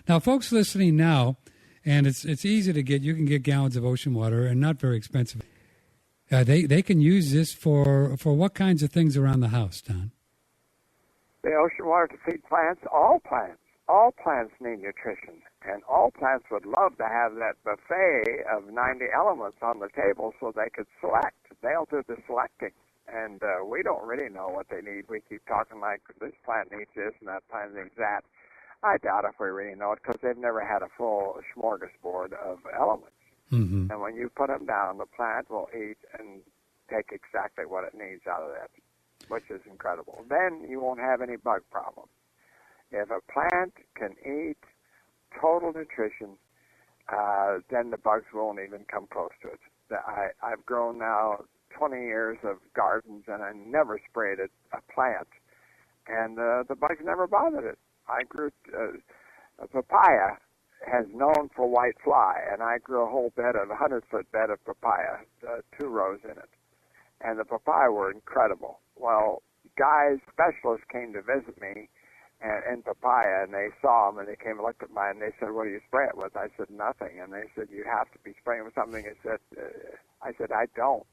Now, folks listening now, and it's easy to get. You can get gallons of ocean water, and not very expensive. They can use this for what kinds of things around the house, Don? The ocean water to feed plants, all plants. All plants need nutrition, and all plants would love to have that buffet of 90 elements on the table so they could select. They'll do the selecting, and we don't really know what they need. We keep talking like this plant needs this and that plant needs that. I doubt if we really know it because they've never had a full smorgasbord of elements. Mm-hmm. And when you put them down, the plant will eat and take exactly what it needs out of that, which is incredible. Then you won't have any bug problem. If a plant can eat total nutrition, then the bugs won't even come close to it. I've grown now 20 years of gardens, and I never sprayed a plant, and the bugs never bothered it. I grew a papaya has known for white fly, and I grew a whole bed of 100-foot bed of papaya, 2 rows in it, and the papaya were incredible. Well, specialists came to visit me in papaya, and they saw them, and they came and looked at mine, and they said, "What do you spray it with?" I said, "Nothing." And they said, "You have to be spraying with something." I said, "I don't."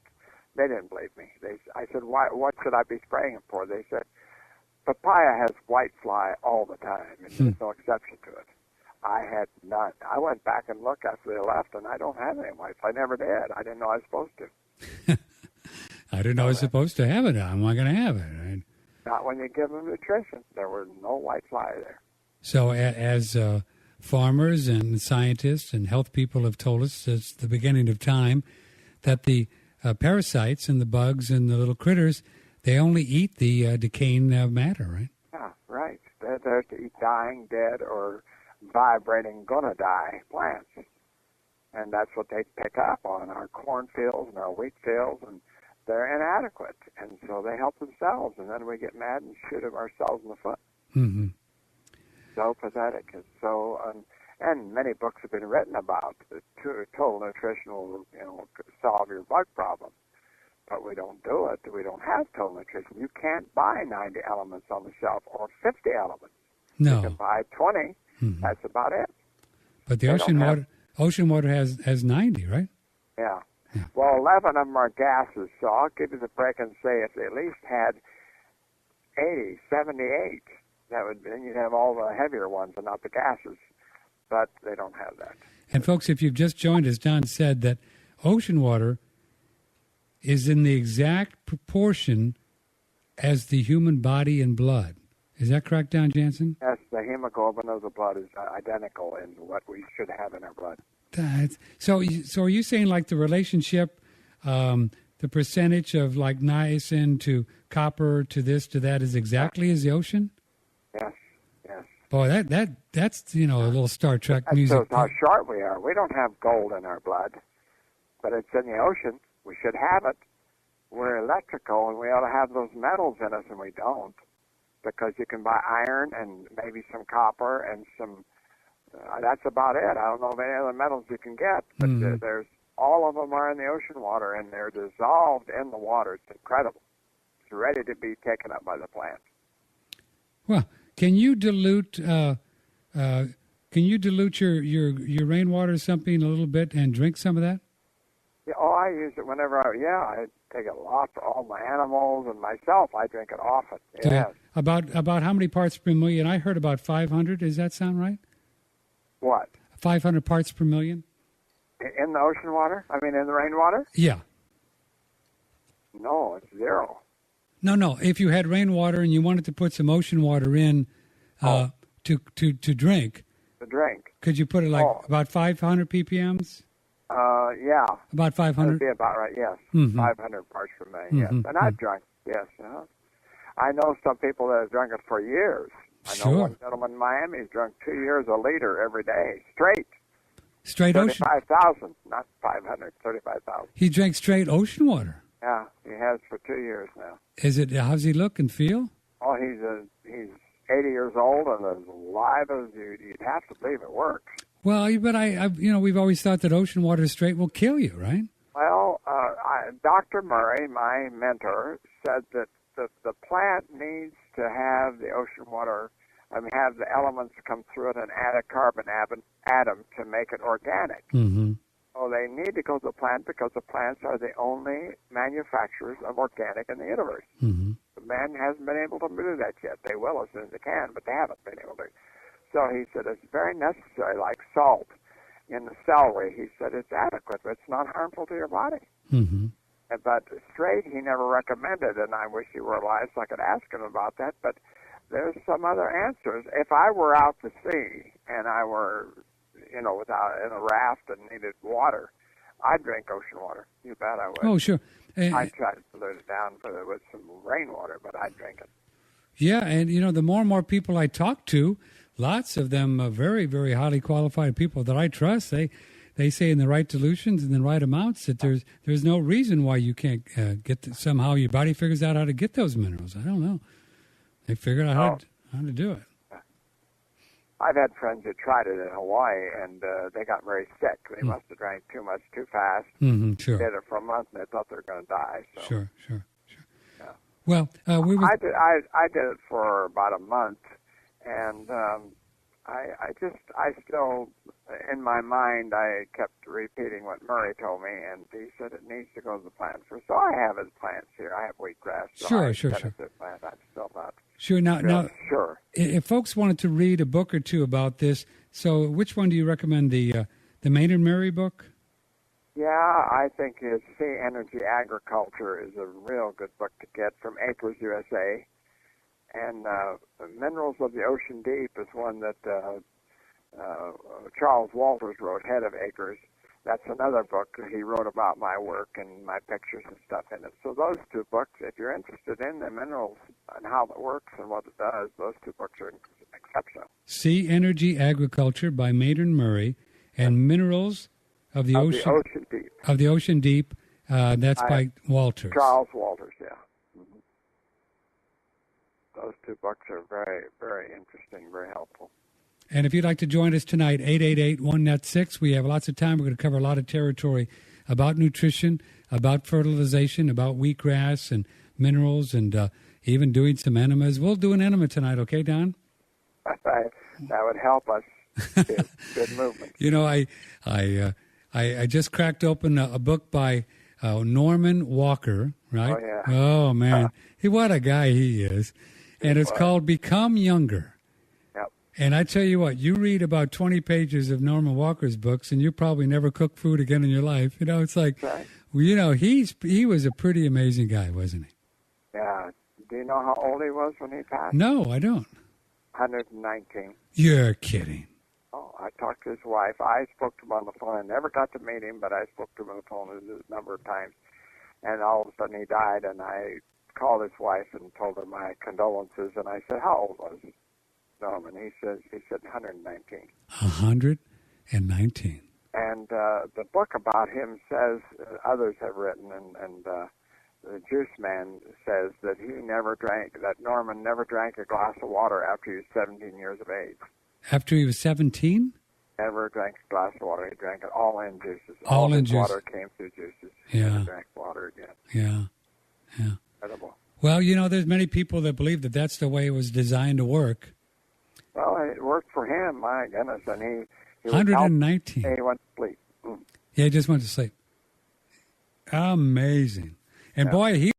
They didn't believe me. I said, "Why? What should I be spraying it for?" They said, "Papaya has white fly all the time, and there's no exception to it." I had none. I went back and looked after they left, and I don't have any white fly. I never did. I didn't know I was supposed to. I didn't know I was supposed to have it. I'm not going to have it. Right? Not when you give them nutrition. There were no white fly there. So as farmers and scientists and health people have told us since the beginning of time that the parasites and the bugs and the little critters, they only eat the decaying matter, right? Yeah, right. They're there to eat dying, dead, or vibrating, gonna die plants. And that's what they pick up on our cornfields and our wheat fields, and they're inadequate. And so they help themselves, and then we get mad and shoot ourselves in the foot. Mm-hmm. So pathetic. And so, and many books have been written about the total nutrition will, solve your bug problem. But we don't do it. We don't have total nutrition. You can't buy 90 elements on the shelf or 50 elements. No. You can buy 20. Mm-hmm. That's about it. But the ocean water has 90, right? Yeah. Well, 11 of them are gases, so I'll give you the break and say if they at least had 80, 78, then you'd have all the heavier ones and not the gases. But they don't have that. And folks, if you've just joined us, Don said that ocean water is in the exact proportion as the human body and blood. Is that correct, Don Jansen? Yes, the hemoglobin of the blood is identical in what we should have in our blood. So are you saying like the relationship, the percentage of like niacin to copper to this to that is exactly as the ocean? Yes. Boy, that's a little Star Trek music. That shows how short we are. We don't have gold in our blood, but it's in the ocean. We should have it. We're electrical, and we ought to have those metals in us, and we don't, because you can buy iron and maybe some copper and some. That's about it. I don't know of any other metals you can get, but there's all of them are in the ocean water, and they're dissolved in the water. It's incredible. It's ready to be taken up by the plant. Well, can you dilute your rainwater or something a little bit and drink some of that? Yeah, I use it whenever I take it a lot for all my animals and myself. I drink it often. Yes. About how many parts per million? I heard about 500. Does that sound right? What? 500 parts per million? In the ocean water? I mean, in the rainwater? Yeah. No, it's 0. No. If you had rainwater and you wanted to put some ocean water in to drink. To drink. Could you put it about 500 ppms? Yeah. About 500? That'd be about right, yes. Mm-hmm. 500 parts per million, yes. And I've drunk, yes. I know some people that have drunk it for years. I know one gentleman in Miami who's drunk 2 years a liter every day, straight. Straight ocean? 35,000, not 500, 35,000. He drank straight ocean water? Yeah, he has for 2 years now. How's he look and feel? Oh, he's 80 years old and as alive as you'd have to believe it works. Well, but we've always thought that ocean water straight will kill you, right? Well, Dr. Murray, my mentor, said that the plant needs to have the ocean water have the elements come through it and add a carbon atom to make it organic. Mm-hmm. So they need to go to the plant because the plants are the only manufacturers of organic in the universe. Mm-hmm. Man hasn't been able to do that yet. They will as soon as they can, but they haven't been able to. So he said it's very necessary, like salt in the celery. He said it's adequate, but it's not harmful to your body. Mm-hmm. But straight, he never recommended, and I wish he were alive so I could ask him about that. But there's some other answers. If I were out to sea and I were, without in a raft and needed water, I'd drink ocean water. You bet I would. Oh, sure. I'd try to dilute it down with some rainwater, but I'd drink it. Yeah, and the more and more people I talk to, lots of them very, very highly qualified people that I trust, they say in the right dilutions and the right amounts that there's no reason why you can't somehow your body figures out how to get those minerals. I don't know. They figured out how to do it. I've had friends who tried it in Hawaii, and they got very sick. They must have drank too much too fast. Mm-hmm, sure. They did it for a month, and they thought they were going to die. So. Sure. Yeah. Well, I did it for about a month, and I still, in my mind, I kept repeating what Murray told me, and he said it needs to go to the plant first. So I have his plants here. I have wheatgrass. So Sure. Plant. I'm still not. Sure. Now, sure. If folks wanted to read a book or two about this, so which one do you recommend? The Maynard Murray book? Yeah, I think his Sea Energy Agriculture is a real good book to get from Acres USA. And Minerals of the Ocean Deep is one that Charles Walters wrote, head of Acres. That's another book he wrote about my work and my pictures and stuff in it. So those two books, if you're interested in the minerals and how it works and what it does, those two books are exceptional. Sea Energy Agriculture by Maynard Murray and Minerals of the Ocean Deep. Of the Ocean Deep. That's by Walters. Charles Walters, yeah. Those two books are very, very interesting, very helpful. And if you'd like to join us tonight, 888-1-NET-6. We have lots of time. We're going to cover a lot of territory about nutrition, about fertilization, about wheatgrass and minerals, and even doing some enemas. We'll do an enema tonight, okay, Don? That would help us. Good movement. I just cracked open a book by Norman Walker, right? Oh, yeah. Oh, man. What a guy he is. And it's called Become Younger. Yep. And I tell you what, you read about 20 pages of Norman Walker's books, and you probably never cook food again in your life. It's like, right. He was a pretty amazing guy, wasn't he? Yeah. Do you know how old he was when he passed? No, I don't. 119. You're kidding. Oh, I talked to his wife. I spoke to him on the phone. I never got to meet him, but I spoke to him on the phone a number of times. And all of a sudden he died, and I called his wife and told her my condolences. And I said, "How old was Norman?" He said 119. 119. And the book about him says, others have written, and the Juice Man says that Norman never drank a glass of water after he was 17 years of age. After he was 17? Never drank a glass of water. He drank it all in juices. All in his juice. Water came through juices. Yeah. He never drank water again. Yeah. Incredible. Well, there's many people that believe that that's the way it was designed to work. Well, it worked for him, my goodness. And he 119. He went to sleep. Yeah, he just went to sleep. Amazing. And boy, he